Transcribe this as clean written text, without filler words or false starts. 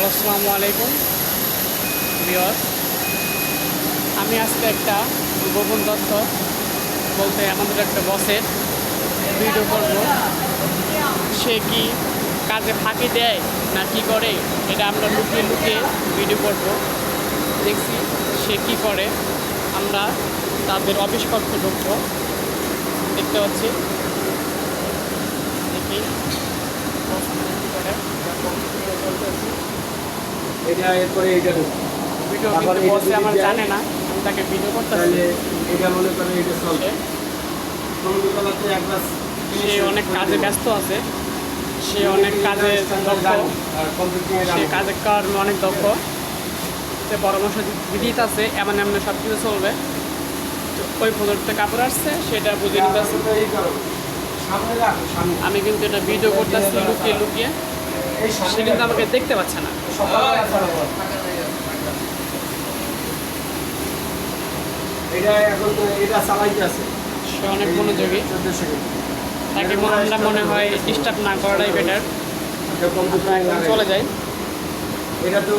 আসসালামু আলাইকুম ভিউয়ার্স। আমি আজকে একটা গোপন তথ্য বলতে আমাদের একটা বসের ভিডিও করব। সে কি কাজে ফাঁকি দেয় না কি করে, এটা আমরা লুকিয়ে লুকিয়ে ভিডিও করব। দেখছি সে কি করে। আমরা তাদের অফিস কক্ষে ঢুকবো। দেখতে পাচ্ছি, দেখি কি করে। এটা এরপরে এইটা ভিডিও কিন্তু বসে আমার জানে না, আমি তাকে ভিডিও করতে এটা মনে করে এটা চলবে সমুদ্রতলাতে একবার সে অনেক কাজে ব্যস্ত আছে, সে অনেক কাজে দক্ষ, সে কাজের কারণে অনেক দক্ষ। সে পরামর্শ দিতে আছে এমন এমন সব কিছু চলবে। ওই প্রজেক্টে কাপড় আসছে সেটা বুঝে নিতে আছে। আমি কিন্তু এটা ভিডিও করতেছি লুকিয়ে লুকিয়ে, সে কিন্তু আমাকে দেখতে পাচ্ছে না। এটা এখন এটা চালাইতে আছে, সে অনেক মনোযোগী। তাকে আমরা মনে হয় ডিস্টার্ব না করাটাই বেটার, চলে যায়। এটা তো